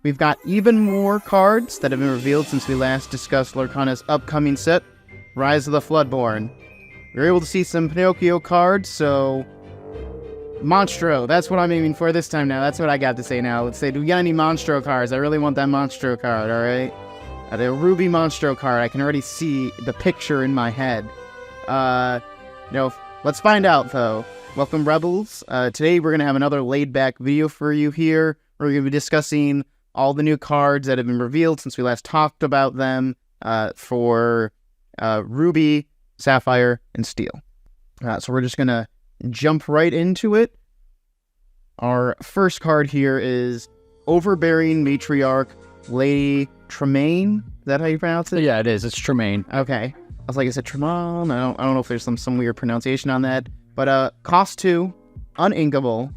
we've got even more cards that have been revealed since we last discussed Lorcana's upcoming set, Rise of the Floodborn. We were able to see some Pinocchio cards, so... Monstro, that's what I'm aiming for this time now. That's what I got to say now. Let's say, do we got any Monstro cards? I really want that Monstro card, alright? The Ruby Monstro card, I can already see the picture in my head. Let's find out, though. Welcome, Rebels. Today we're going to have another laid-back video for you here. We're going to be discussing all the new cards that have been revealed since we last talked about them for Ruby, Sapphire, and Steel. So we're just going to jump right into it. Our first card here is Overbearing Matriarch Lady Tremaine. Is that how you pronounce it? Yeah, it is. It's Tremaine. Okay. I was like, is it Tremaine? I don't know if there's some weird pronunciation on that. But cost 2, uninkable.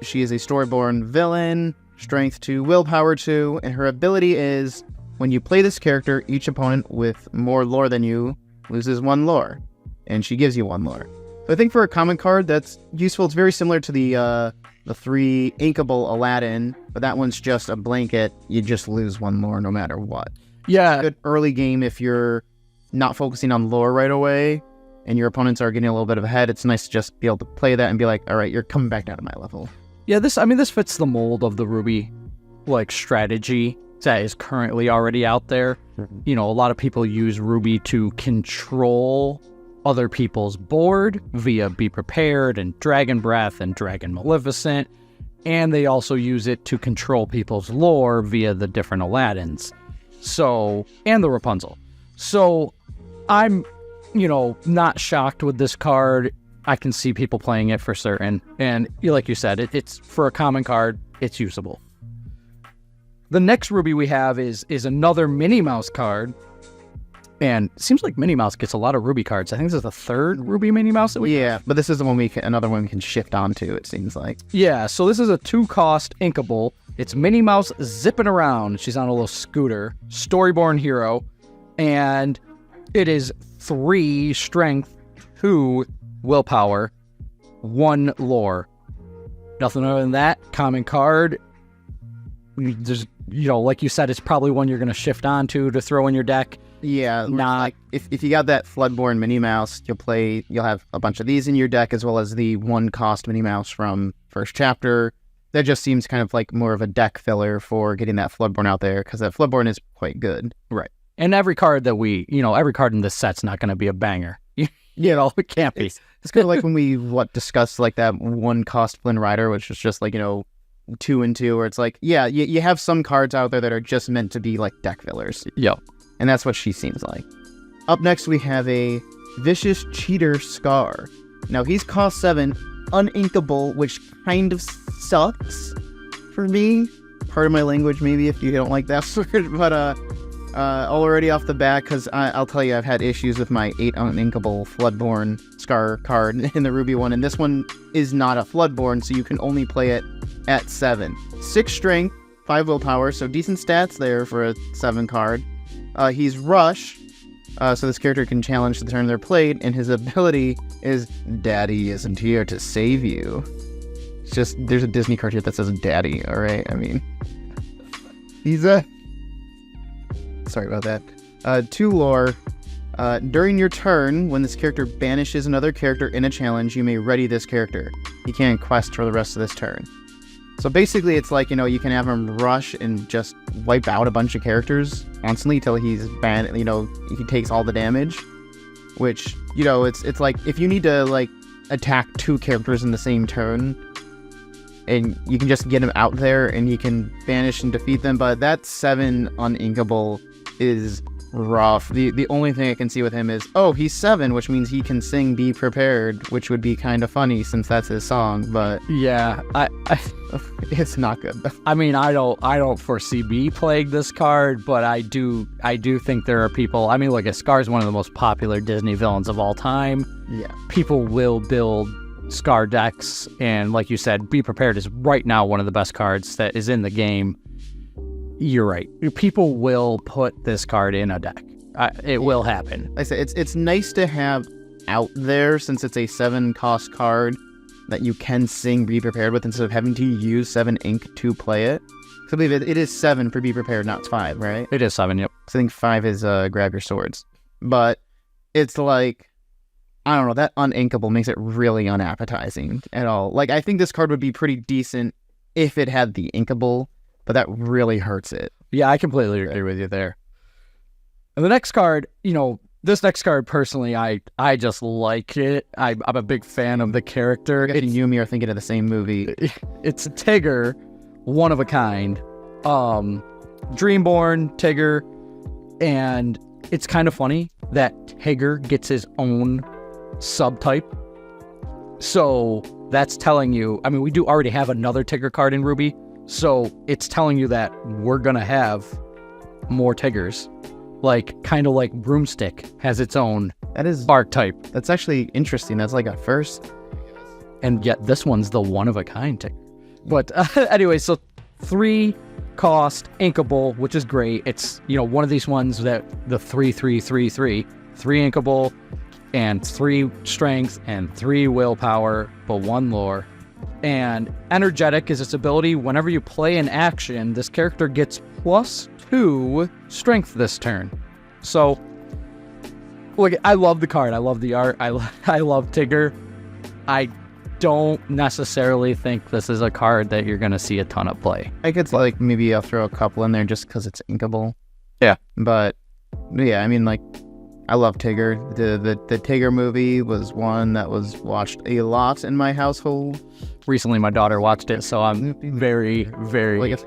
She is a Storyborn villain, strength 2, willpower 2, and her ability is when you play this character, each opponent with more lore than you loses 1 lore, and she gives you 1 lore. So I think for a common card, that's useful. It's very similar to the 3 inkable Aladdin, but that one's just a blanket. You just lose 1 lore no matter what. Yeah. Good early game if you're not focusing on lore right away, and your opponents are getting a little bit of ahead. It's nice to just be able to play that and be like, all right, you're coming back down to my level. Yeah, this fits the mold of the Ruby, strategy that is currently already out there. Mm-hmm. You know, a lot of people use Ruby to control other people's board via Be Prepared and Dragon Breath and Dragon Maleficent, and they also use it to control people's lore via the different Aladdins. So, and the Rapunzel. So, I'm, not shocked with this card. I can see people playing it for certain, and like you said, it's for a common card, it's usable. The next Ruby we have is another Minnie Mouse card. And it seems like Minnie Mouse gets a lot of Ruby cards. I think this is the 3rd Ruby Minnie Mouse that we Yeah, but this is the one another one we can shift onto, it seems like. Yeah, so this is a 2-cost inkable. It's Minnie Mouse zipping around. She's on a little scooter. Storyborn hero. And it is 3 strength, 2 willpower, 1 lore. Nothing other than that. Common card. There's, like you said, it's probably one you're going to shift onto to throw in your deck. Yeah, like if you got that Floodborn Minnie Mouse, you'll have a bunch of these in your deck, as well as the 1-cost Minnie Mouse from first chapter. That just seems kind of like more of a deck filler for getting that Floodborn out there, because that Floodborn is quite good. Right. And every card that every card in this set's not going to be a banger. It can't be. It's kind of like when we discussed like that 1-cost Flynn Rider, which was just like, 2 and 2, where it's like, yeah, you have some cards out there that are just meant to be like deck fillers. Yep. And that's what she seems like. Up next, we have a Vicious Cheater Scar. Now, he's cost 7, uninkable, which kind of sucks for me. Pardon my language, maybe, if you don't like that word. But already off the bat, because I'll tell you, I've had issues with my 8 uninkable Floodborn Scar card in the Ruby one. And this one is not a Floodborn, so you can only play it at 7. 6 strength, 5 willpower, so decent stats there for a 7 card. He's Rush, so this character can challenge the turn they're played, and his ability is Daddy isn't here to save you. It's just, there's a Disney card here that says Daddy, alright? I mean, he's sorry about that. 2 lore. During your turn, when this character banishes another character in a challenge, you may ready this character. He can't quest for the rest of this turn. So basically, it's like, you can have him rush and just wipe out a bunch of characters constantly till he's banned, he takes all the damage. Which, it's like, if you need to, attack 2 characters in the same turn, and you can just get him out there, and you can banish and defeat them, but that 7 uninkable is rough. The only thing I can see with him is, he's 7, which means he can sing Be Prepared, which would be kind of funny since that's his song, but yeah, I it's not good. I mean, I don't foresee me playing this card, but I do think there are people. I mean, look, Scar is one of the most popular Disney villains of all time. Yeah, people will build Scar decks, and like you said, Be Prepared is right now one of the best cards that is in the game. You're right. People will put this card in a deck. It will happen. Like I said, it's nice to have out there, since it's a 7-cost card that you can sing Be Prepared with instead of having to use 7 ink to play it. I believe it is 7 for Be Prepared, not 5, right? It is 7, yep. So I think 5 is Grab Your Swords. But it's like, I don't know, that uninkable makes it really unappetizing at all. Like, I think this card would be pretty decent if it had the inkable, but that really hurts it. Yeah, I completely agree with you there. And the next card, this next card, personally, I just like it. I'm a big fan of the character. I guess you and me are thinking of the same movie. It's a Tigger, one of a kind. Dreamborn Tiger. And it's kind of funny that Tigger gets his own subtype. So that's telling you, I mean, we do already have another Tigger card in Ruby. So it's telling you that we're going to have more Tiggers. Like, kind of like Broomstick has its own archetype. That's actually interesting. That's like a first. And yet this one's the one-of-a-kind Tigger. But anyway, so 3 cost, inkable, which is great. It's, one of these ones that the 3-3-3-3. 3 inkable and 3 strength and 3 willpower, but 1 lore. And energetic is its ability. Whenever you play an action, this character gets +2 strength this turn. So, look, I love the card. I love the art. I love Tigger. I don't necessarily think this is a card that you're going to see a ton of play. I could maybe I'll throw a couple in there just because it's inkable. Yeah. But yeah, I mean, I love Tigger. The Tigger movie was one that was watched a lot in my household. Recently, my daughter watched it, so I'm very, very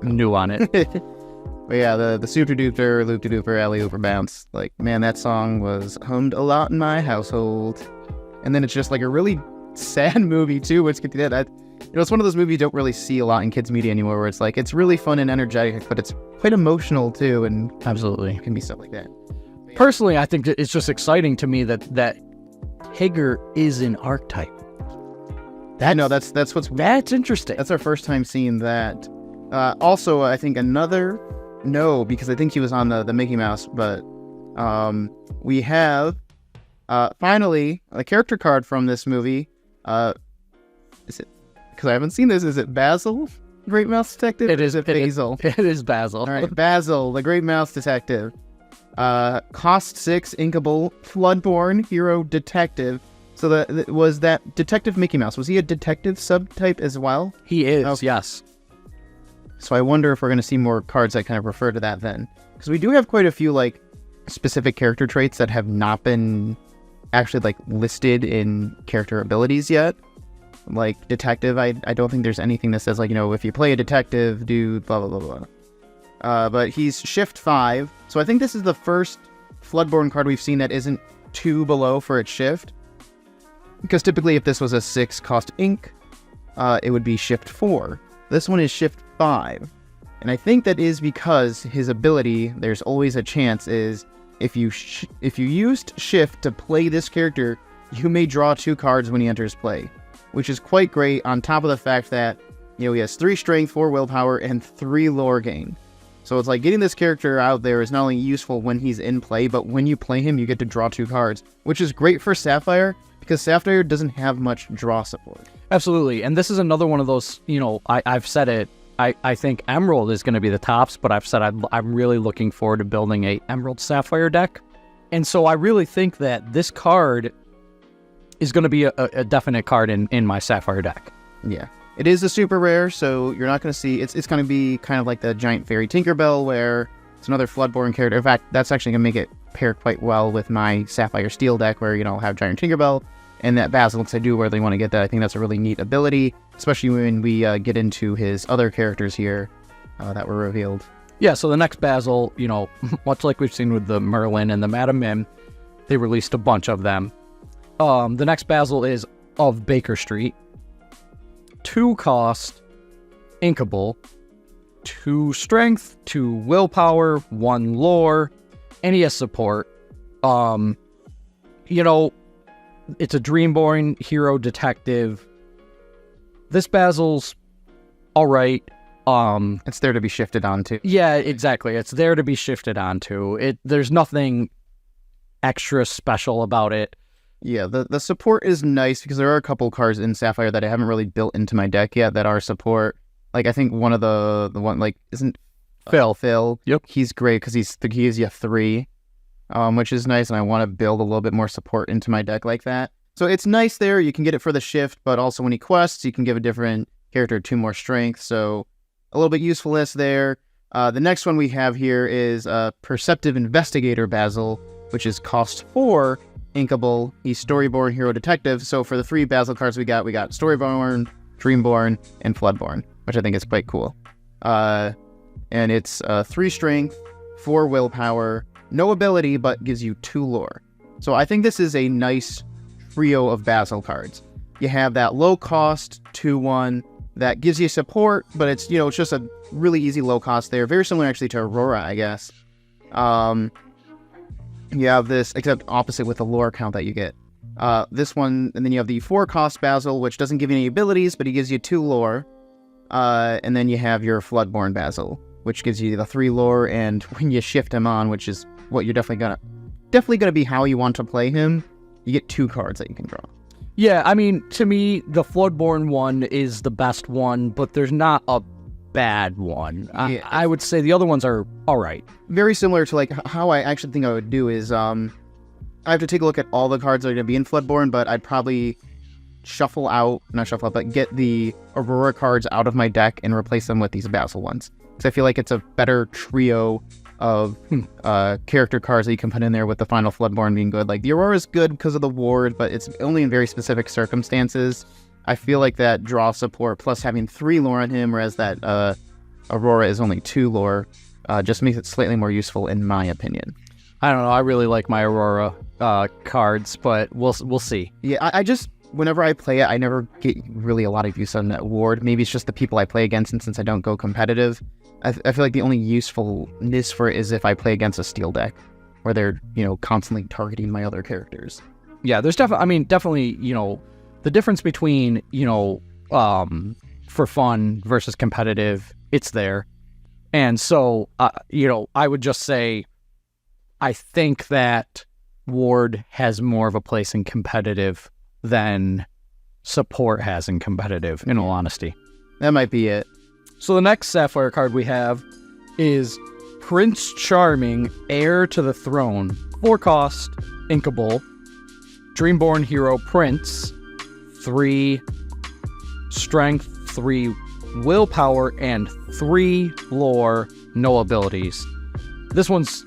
new on it. But yeah, the Super Duper, Loop De Duper, Alley Over Bounce. Man, that song was hummed a lot in my household. And then it's just a really sad movie too, which it's one of those movies you don't really see a lot in kids media anymore, where it's really fun and energetic, but it's quite emotional too, and absolutely it can be stuff like that. Personally, I think it's just exciting to me that Tigger is an archetype. That's interesting. That's our first time seeing that. Also, I think because I think he was on the Mickey Mouse, but we have finally a character card from this movie. Is it, because I haven't seen this, is it Basil, Great Mouse Detective? It is. Basil. It is Basil. All right, Basil, the Great Mouse Detective. Cost 6, inkable, Floodborn, hero, detective. So was that Detective Mickey Mouse? Was he a detective subtype as well? He is, okay. Yes. So I wonder if we're going to see more cards that kind of refer to that then. Because we do have quite a few, specific character traits that have not been actually, listed in character abilities yet. Like detective, I don't think there's anything that says, if you play a detective, do blah, blah, blah, blah. But he's shift 5. So I think this is the first Floodborn card we've seen that isn't 2 below for its shift. Because typically if this was a 6 cost ink, it would be shift 4. This one is shift 5. And I think that is because his ability, there's always a chance, is if you used shift to play this character, you may draw 2 cards when he enters play. Which is quite great on top of the fact that, he has 3 strength, 4 willpower, and 3 lore gain. So it's getting this character out there is not only useful when he's in play, but when you play him, you get to draw 2 cards, which is great for Sapphire, because Sapphire doesn't have much draw support. Absolutely, and this is another one of those, I've said it, I think Emerald is going to be the tops, but I've said I'm really looking forward to building a Emerald Sapphire deck, and so I really think that this card is going to be a definite card in my Sapphire deck. Yeah. It is a super rare, so you're not going to see... It's going to be kind of like the Giant Fairy Tinkerbell, where it's another Floodborn character. In fact, that's actually going to make it pair quite well with my Sapphire Steel deck, where, I'll have Giant Tinkerbell, and that Basilisk, I do really want to get that. I think that's a really neat ability, especially when we get into his other characters here that were revealed. Yeah, so the next Basil, much like we've seen with the Merlin and the Madam Mim, they released a bunch of them. The next Basil is of Baker Street. 2 cost, inkable, 2 strength, 2 willpower, 1 lore, and he has support. It's a Dreamborn hero detective. This Basil's alright. It's there to be shifted onto. Yeah, exactly. It's there to be shifted onto. There's nothing extra special about it. Yeah, the support is nice because there are a couple cards in Sapphire that I haven't really built into my deck yet that are support. Like I think one of the one like isn't Phil. Yep. He's great because he gives you 3, which is nice, and I want to build a little bit more support into my deck like that. So it's nice there. You can get it for the shift, but also when he quests, you can give a different character 2 more strength. So a little bit usefulness there. The next one we have here is Perceptive Investigator Basil, which is cost 4 inkable. He's Storyborn Hero Detective. So for the 3 Basil cards we got Storyborn, Dreamborn, and Floodborn, which I think is quite cool. And it's 3 strength, 4 willpower, no ability, but gives you 2 lore. So I think this is a nice trio of Basil cards. You have that low cost 2/1 that gives you support, but it's, you know, it's just a really easy low cost there. Very similar actually to Aurora, I guess. You have this, except opposite with the lore count that you get. This one, and then you have the 4 cost Basil, which doesn't give you any abilities, but he gives you 2 lore. And then you have your Floodborn Basil, which gives you the 3 lore, and when you shift him on, which is what you're definitely gonna be how you want to play him, you get 2 cards that you can draw. Yeah, I mean, to me, the Floodborn one is the best one, but there's not a bad one. Yeah. I would say the other ones are all right. Very similar to like how I actually think I would do is I have to take a look at all the cards that are going to be in Floodborn, but I'd probably but get the Aurora cards out of my deck and replace them with these Basil ones. Because I feel like it's a better trio of character cards that you can put in there, with the final Floodborn being good. Like the Aurora is good because of the ward, but it's only in very specific circumstances. I feel like that draw support plus having 3 lore on him, whereas that Aurora is only 2 lore, just makes it slightly more useful in my opinion. I don't know. I really like my Aurora cards, but we'll see. Yeah, I just, whenever I play it, I never get really a lot of use on that ward. Maybe it's just the people I play against, and since I don't go competitive, I feel like the only usefulness for it is if I play against a steel deck, where they're, you know, constantly targeting my other characters. Yeah, there's definitely, you know, the difference between, you know, for fun versus competitive, it's there. And so, you know, I would just say, I think that ward has more of a place in competitive than support has in competitive, in all honesty. That might be it. So the next Sapphire card we have is Prince Charming, Heir to the Throne. 4 cost, inkable, Dreamborn Hero Prince, 3 strength, 3 willpower, and 3 lore, no abilities. This one's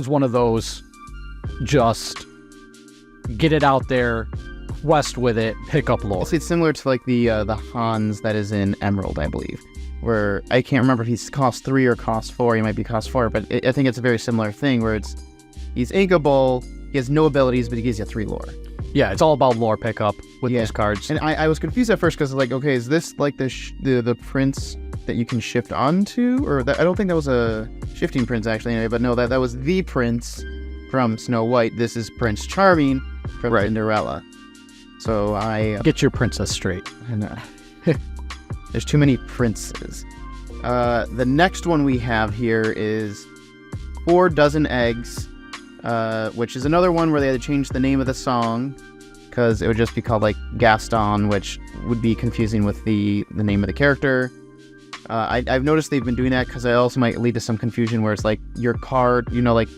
one of those, just get it out there, quest with it, pick up lore. It's similar to like the Hans that is in Emerald, I believe, where I can't remember if he's cost 3 or cost 4. He might be cost 4, but I think it's a very similar thing where he's inkable, he has no abilities, but he gives you 3 lore. Yeah, it's all about lore pickup with these cards. And I was confused at first because like, okay, is this like the prince that you can shift onto, or I don't think that was a shifting prince actually anyway, but no, that was the prince from Snow White. This is Prince Charming from Cinderella. So I get your princess straight. There's too many princes. The next one we have here is 4 Dozen Eggs, which is another one where they had to change the name of the song because it would just be called like Gaston, which would be confusing with the name of the character. I've noticed they've been doing that because it also might lead to some confusion where it's like your card, you know, like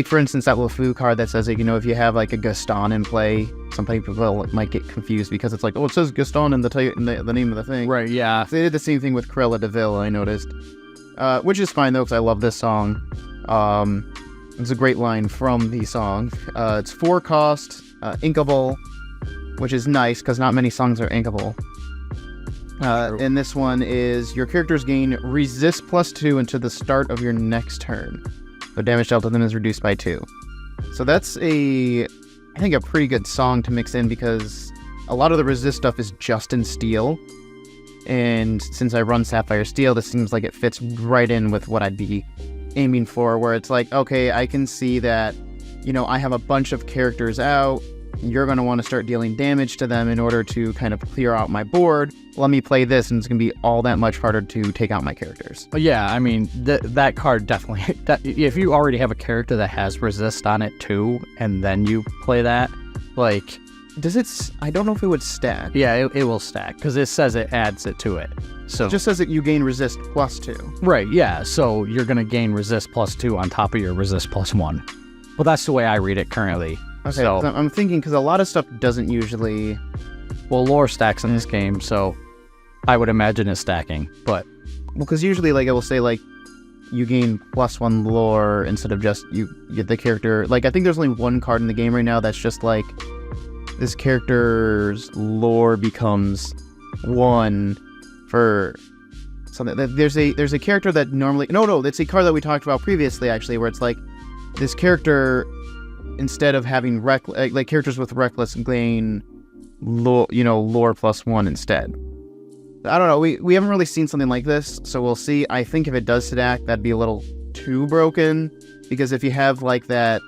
for instance that LeFou card that says, like, you know, if you have like a Gaston in play, some people might get confused because it's like, oh, it says Gaston in the name of the thing. Right, yeah. So they did the same thing with Cruella de Vil, I noticed. Which is fine though, because I love this song. It's a great line from the song. It's 4 cost, inkable, which is nice because not many songs are inkable. And this one is your characters gain resist +2 until the start of your next turn. So damage dealt to them is reduced by 2. So that's I think a pretty good song to mix in because a lot of the resist stuff is just in steel. And since I run Sapphire Steel, this seems like it fits right in with what I'd be aiming for, where it's like, okay, I can see that, you know, I have a bunch of characters out. You're going to want to start dealing damage to them in order to kind of clear out my board. Let me play this, and it's going to be all that much harder to take out my characters. Yeah, I mean, that card definitely... if you already have a character that has resist on it too, and then you play that, like... Does it... I don't know if it would stack. Yeah, it will stack, because it says it adds it to it. So It just says that you gain resist +2. right, yeah. So you're gonna gain resist +2 on top of your resist +1. Well, that's the way I read it currently. Okay, So, so I'm thinking because a lot of stuff doesn't usually. well, lore stacks in this game, so I would imagine it's stacking. But Well, because usually, like, it will say, like, you gain +1 lore instead of just you get the character. Like, I think there's only one card in the game right now that's just like this character's lore becomes 1 for something. There's a character that normally it's a card that we talked about previously actually, where it's like this character instead of having like characters with reckless gain lore, lore +1 instead. I don't know. We haven't really seen something like this, so we'll see. I think if it does stack, that'd be a little too broken, because if you have like that,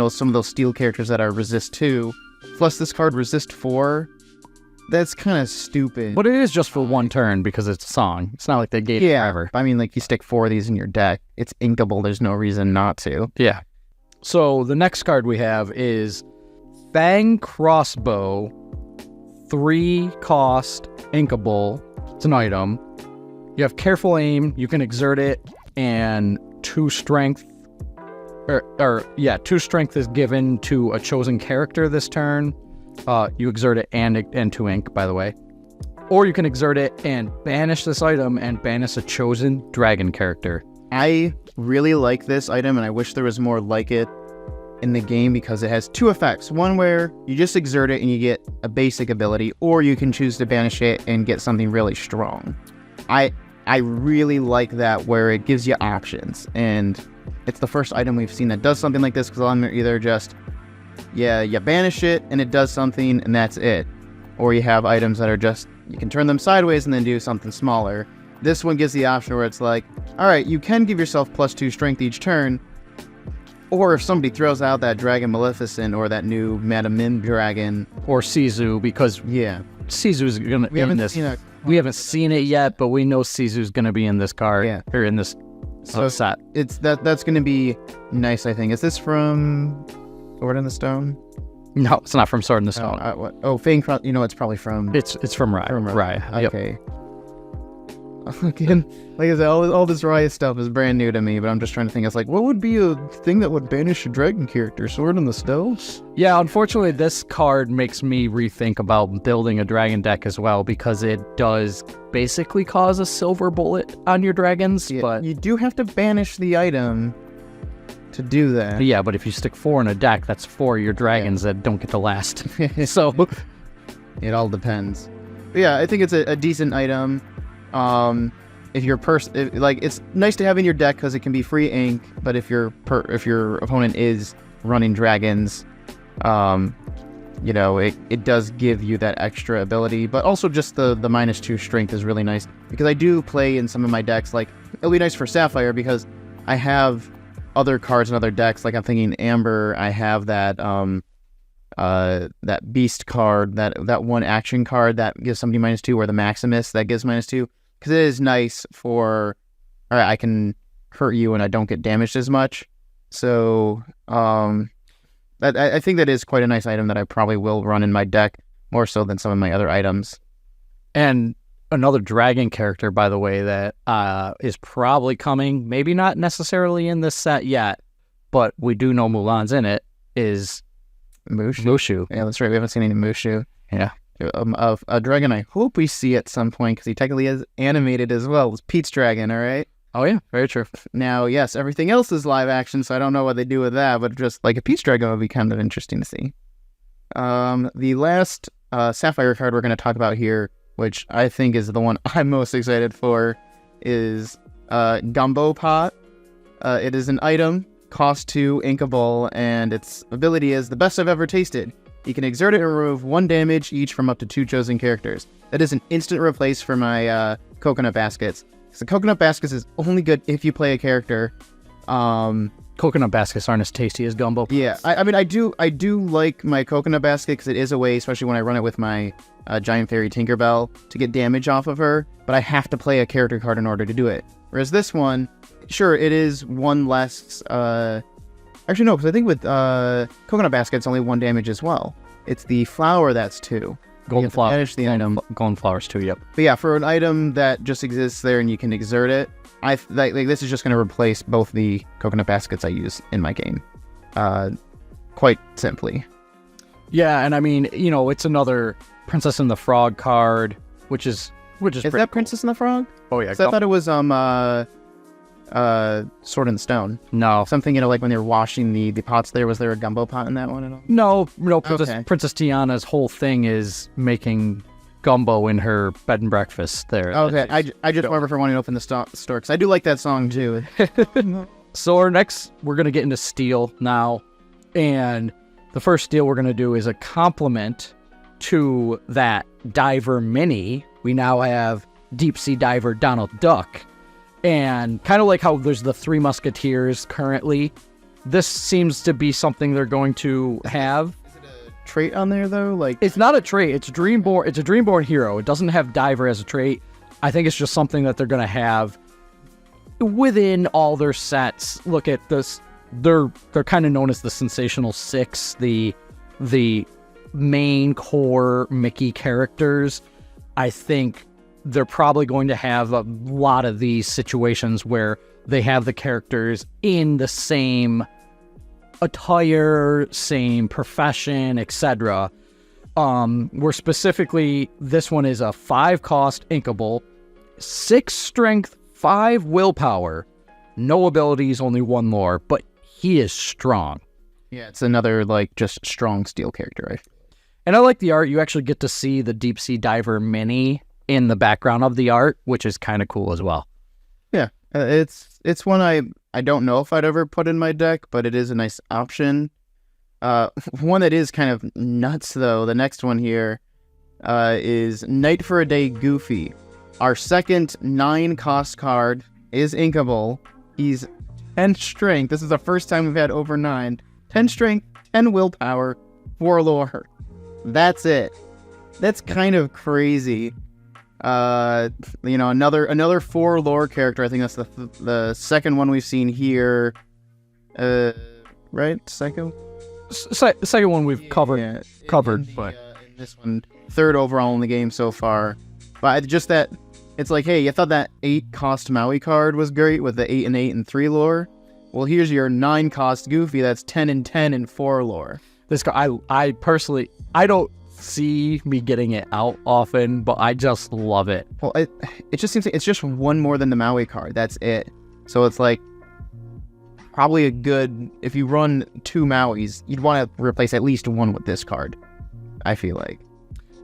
some of those steel characters that are resist 2, plus this card resist 4, that's kind of stupid. it is just for one turn because it's a song. It's not like they gave it forever. I mean, like, you stick 4 of these in your deck. It's inkable. There's no reason not to. Yeah. So the next card we have is Fang Crossbow, 3 cost, inkable. It's an item. You have careful aim. You can exert it, and 2 strength. 2 strength is given to a chosen character this turn. You exert it and 2 ink, by the way. Or you can exert it and banish this item and banish a chosen dragon character. I really like this item, and I wish there was more like it in the game, because it has 2 effects. One where you just exert it and you get a basic ability, or you can choose to banish it and get something really strong. I really like that, where it gives you options, and it's the first item we've seen that does something like this, because I'm either just, you banish it and it does something and that's it. Or you have items that are just, you can turn them sideways and then do something smaller. This one gives the option where it's like, alright, you can give yourself +2 strength each turn, or if somebody throws out that Dragon Maleficent or that new Madame Mim dragon. Or Sizu, because Sizu's going to be in this. We haven't seen it yet, but we know Sizu's going to be in this card, or in this set. That's going to be nice, I think. Is this from Sword in the Stone? No, it's not from Sword in the Stone. Fang Cross. It's probably from. It's from Rye. Rye. Okay. Again, like I said, all this Riot stuff is brand new to me, but I'm just trying to think. It's like, what would be a thing that would banish a dragon character? Sword in the Stone? Yeah, unfortunately, this card makes me rethink about building a dragon deck as well, because it does basically cause a silver bullet on your dragons. Yeah, but you do have to banish the item to do that. Yeah, but if you stick 4 in a deck, that's 4 of your dragons that don't get to last. So it all depends. But yeah, I think it's a decent item. If your it's nice to have in your deck because it can be free ink, but if your opponent is running dragons, it does give you that extra ability. But also just the -2 strength is really nice, because I do play in some of my decks, like, it'll be nice for Sapphire because I have other cards in other decks. Like, I'm thinking Amber, I have that that beast card, that one action card that gives somebody -2, or the Maximus that gives -2. Because it is nice for, all right, I can hurt you and I don't get damaged as much. So, I think that is quite a nice item that I probably will run in my deck, more so than some of my other items. And another dragon character, by the way, that is probably coming, maybe not necessarily in this set yet, but we do know Mulan's in it, is Mushu. Yeah, that's right. We haven't seen any Mushu. Yeah. Of a dragon I hope we see at some point, because he technically is animated as well. It's Pete's dragon, all right? Oh, yeah. Very true. Now, yes, everything else is live action, so I don't know what they do with that, but just like a Pete's dragon would be kind of interesting to see. The last Sapphire card we're going to talk about here, which I think is the one I'm most excited for, is Gumbo Pot. It is an item, cost 2, inkable, and its ability is the best I've ever tasted. You can exert it and remove 1 damage each from up to 2 chosen characters. That is an instant replace for my coconut baskets. So coconut baskets is only good if you play a character. Coconut baskets aren't as tasty as Gumbo Pots. Yeah, I mean, I do like my coconut basket, because it is a way, especially when I run it with my Giant Fairy Tinkerbell, to get damage off of her, but I have to play a character card in order to do it. Whereas this one, sure, it is 1 less... Actually, no, because I think with Coconut Basket, it's only 1 damage as well. It's the flower that's 2. Golden flower. Banish the item. Golden flowers too. Yep. But yeah, for an item that just exists there and you can exert it, like this is just going to replace both the coconut baskets I use in my game, quite simply. Yeah, and I mean, it's another Princess and the Frog card, which is Is that Princess and the Frog? Oh yeah. I thought it was Sword and Stone. No. Something, like when they were washing the pots there, was there a Gumbo Pot in that one at all? No. Okay. Princess Tiana's whole thing is making gumbo in her bed and breakfast there. Okay, I just remember for wanting to open the store, because I do like that song too. So we're going to get into steel now, and the first steel we're going to do is a complement to that diver mini. We now have deep sea diver Donald Duck. And kind of like how there's the Three Musketeers currently, this seems to be something they're going to have. Is it a trait on there though? Like, it's not a trait. It's Dreamborn. It's a Dreamborn hero. It doesn't have diver as a trait. I think it's just something that they're going to have within all their sets. Look at this. They're kind of known as the Sensational Six, the main core Mickey characters. I think they're probably going to have a lot of these situations where they have the characters in the same attire, same profession, etc. Where specifically, this one is a 5-cost inkable, 6 strength, 5 willpower, no abilities, only 1 lore, but he is strong. Yeah, it's another, just strong steel character. And I like the art. You actually get to see the Deep Sea Diver mini in the background of the art, which is kind of cool as well. Yeah, it's one I don't know if I'd ever put in my deck, but it is a nice option. One that is kind of nuts, though, the next one here is Night for a Day Goofy. Our second 9-cost card is inkable. He's 10 strength. This is the first time we've had over 9. 10 strength, 10 willpower, 4 lore. That's it. That's kind of crazy. Another 4 lore character. I think that's the second one we've seen here. Right? Second one we've covered. Yeah, but in this one, 3rd overall in the game so far. But just that, it's like, hey, you thought that 8-cost Maui card was great with the 8 and 8 and 3 lore. Well, here's your 9-cost Goofy. That's 10 and 10 and 4 lore. This guy, I personally, I don't see me getting it out often, but I just love it. Well, it just seems like it's just 1 more than the Maui card. That's it. So it's like probably a good, if you run 2 Mauis, you'd want to replace at least 1 with this card, I feel like.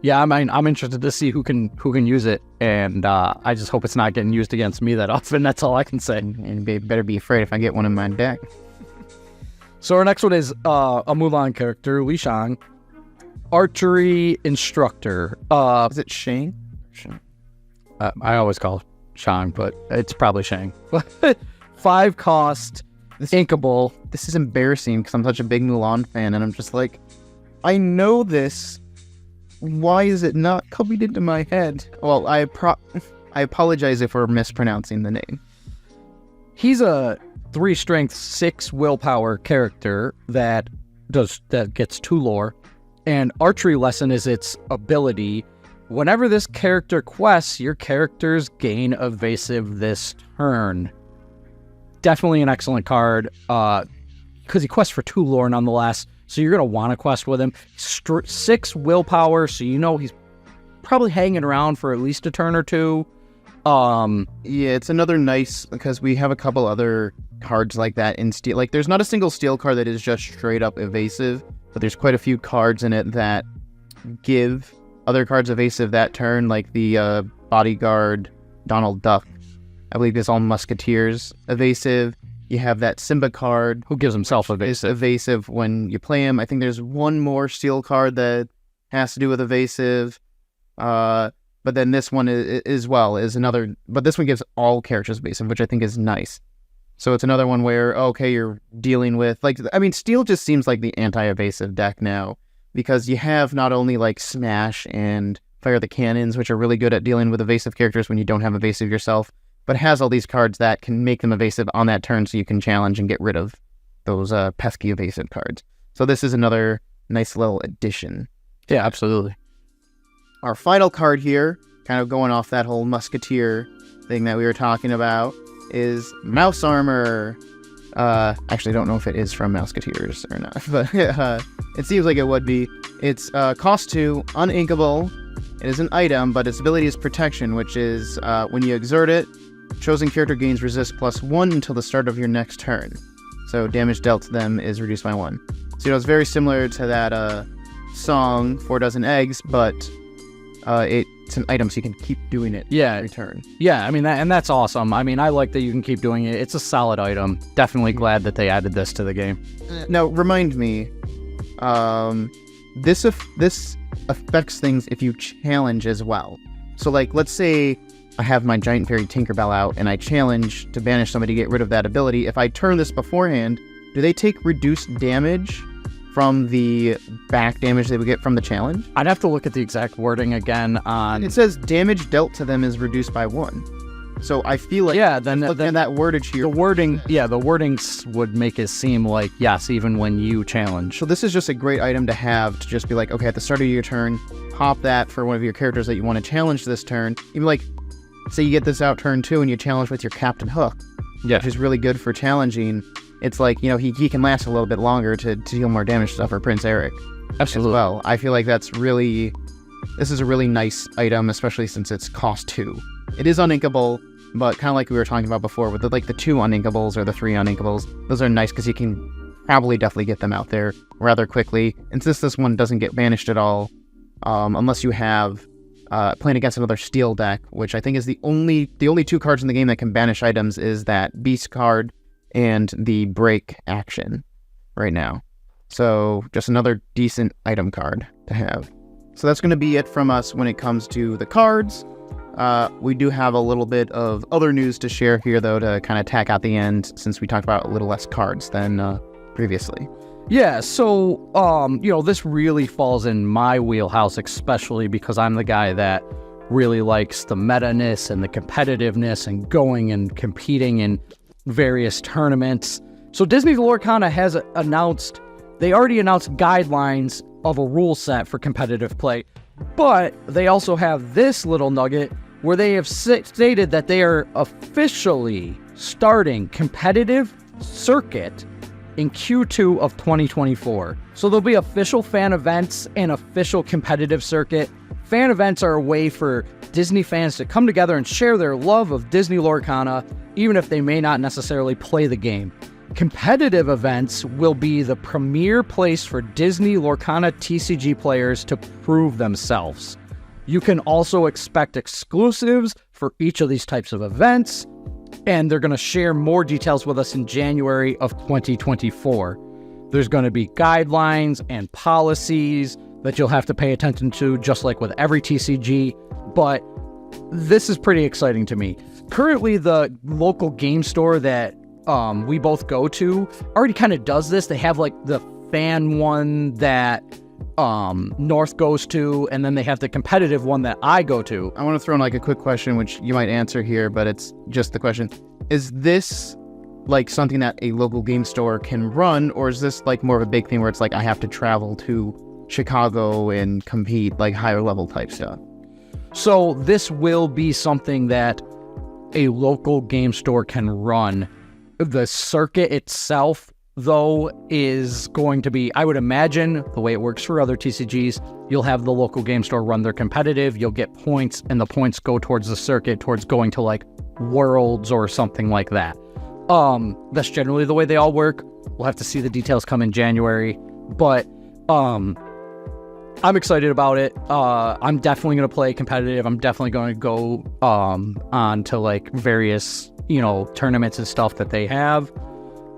Yeah, I mean, I'm interested to see who can use it, and I just hope it's not getting used against me that often. That's all I can say. And better be afraid if I get one in my deck. So our next one is a Mulan character, Li Shang, archery instructor. Is it Shang? I always call it Shang, but it's probably Shang. 5-cost, inkable. This is embarrassing because I'm such a big Mulan fan, and I'm just like, I know this. Why is it not coming into my head? Well, I apologize if we're mispronouncing the name. He's a 3 strength, 6 willpower character that gets 2 lore, and archery lesson is its ability. Whenever this character quests, your characters gain evasive this turn. Definitely an excellent card, because he quests for 2 lore nonetheless, so you're going to want to quest with him. 6 willpower, so you know he's probably hanging around for at least a turn or 2. Yeah, it's another nice, because we have a couple other cards like that in steel. Like, there's not a single steel card that is just straight up evasive, but there's quite a few cards in it that give other cards evasive that turn, like the bodyguard Donald Duck. I believe it's all Musketeers evasive. You have that Simba card, Who gives himself evasive. evasive when you play him. I think there's one more steel card that has to do with evasive. But then this one is another, but this one gives all characters evasive, which I think is nice. So it's another one where, okay, you're dealing with, steel just seems like the anti-evasive deck now, because you have not only like Smash and Fire the Cannons, which are really good at dealing with evasive characters when you don't have evasive yourself, but it has all these cards that can make them evasive on that turn, so you can challenge and get rid of those pesky evasive cards. So this is another nice little addition. Yeah, absolutely. Our final card here, kind of going off that whole musketeer thing that we were talking about, is Mouse Armor. Actually, I don't know if it is from Mouseketeers or not, but it seems like it would be. It's cost 2, uninkable. It is an item, but its ability is Protection, which is when you exert it, chosen character gains resist +1 until the start of your next turn. So damage dealt to them is reduced by 1. So it's very similar to that song, 4 Dozen Eggs, but it's an item, so you can keep doing it every turn. Yeah, I mean, that's awesome. I mean, I like that you can keep doing it. It's a solid item. Definitely glad that they added this to the game. Now, remind me, this affects things if you challenge as well. So, like, let's say I have my Giant Fairy Tinkerbell out, and I challenge to banish somebody to get rid of that ability. If I turn this beforehand, do they take reduced damage from the back damage they would get from the challenge? I'd have to look at the exact wording again on... It says damage dealt to them is reduced by 1. So I feel like, then looking at that wordage here... The wordings would make it seem like, yes, even when you challenge. So this is just a great item to have, to just be like, okay, at the start of your turn, pop that for one of your characters that you want to challenge this turn. Even like, say you get this out turn 2 and you challenge with your Captain Hook, which is really good for challenging. It's like, you know, he can last a little bit longer to deal more damage stuff for Prince Eric. Absolutely. As well. I feel like this is a really nice item, especially since it's cost 2. It is uninkable, but kind of like we were talking about before, with the 2 uninkables or the 3 uninkables, those are nice because you can probably definitely get them out there rather quickly. And since this one doesn't get banished at all, unless you have playing against another steel deck, which I think is the only 2 cards in the game that can banish items, is that Beast card and the break action right now. So just another decent item card to have. So that's going to be it from us when it comes to the cards. We do have a little bit of other news to share here, though, to kind of tack out the end, since we talked about a little less cards than previously. Yeah, so, this really falls in my wheelhouse, especially because I'm the guy that really likes the meta-ness and the competitiveness and going and competing in various tournaments. So Disney Lorcana has they already announced guidelines of a rule set for competitive play, but they also have this little nugget where they have stated that they are officially starting competitive circuit in Q2 of 2024. So there'll be official fan events and official competitive circuit. Fan events are a way for Disney fans to come together and share their love of Disney Lorcana, even if they may not necessarily play the game. Competitive events will be the premier place for Disney Lorcana TCG players to prove themselves. You can also expect exclusives for each of these types of events, and they're going to share more details with us in January of 2024. There's going to be guidelines and policies that you'll have to pay attention to, just like with every TCG, but this is pretty exciting to me. Currently, the local game store that we both go to already kind of does this. They have like the fan one that North goes to, and then they have the competitive one that I go to. I want to throw in like a quick question, which you might answer here, but it's just the question. Is this like something that a local game store can run, or is this like more of a big thing where it's like I have to travel to Chicago and compete, like higher level type stuff? So this will be something that a local game store can run. The circuit itself, though, is going to be, I would imagine, the way it works for other TCGs, you'll have the local game store run their competitive, you'll get points, and the points go towards the circuit, towards going to, like, Worlds or something like that. That's generally the way they all work. We'll have to see the details come in January, but I'm excited about it. I'm definitely going to play competitive. I'm definitely going to go on to, like, various, tournaments and stuff that they have.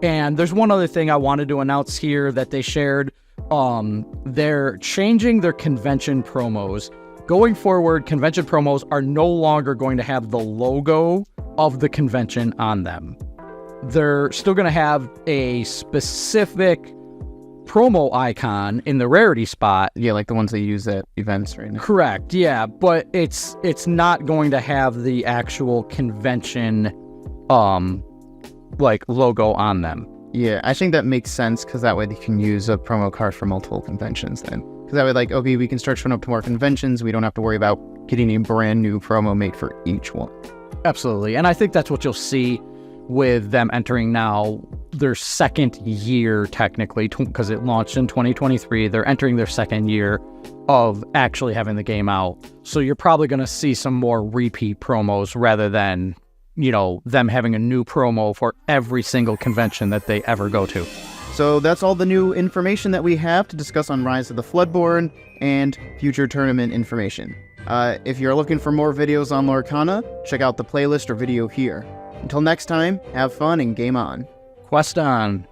And there's one other thing I wanted to announce here that they shared. They're changing their convention promos. Going forward, convention promos are no longer going to have the logo of the convention on them. They're still going to have a specific promo icon in the rarity spot. Yeah, like the ones they use at events right now. Correct, yeah, but it's not going to have the actual convention like logo on them. Yeah, I think that makes sense, because that way they can use a promo card for multiple conventions then. Because I would like, okay, we can start showing up to more conventions. We don't have to worry about getting a brand new promo made for each one. Absolutely. And I think that's what you'll see with them entering now their second year, technically, because it launched in 2023. They're entering their second year of actually having the game out. So you're probably going to see some more repeat promos rather than, you know, them having a new promo for every single convention that they ever go to. So that's all the new information that we have to discuss on Rise of the Floodborn and future tournament information. If you're looking for more videos on Lorcana, check out the playlist or video here. Until next time, have fun and game on. Quest on.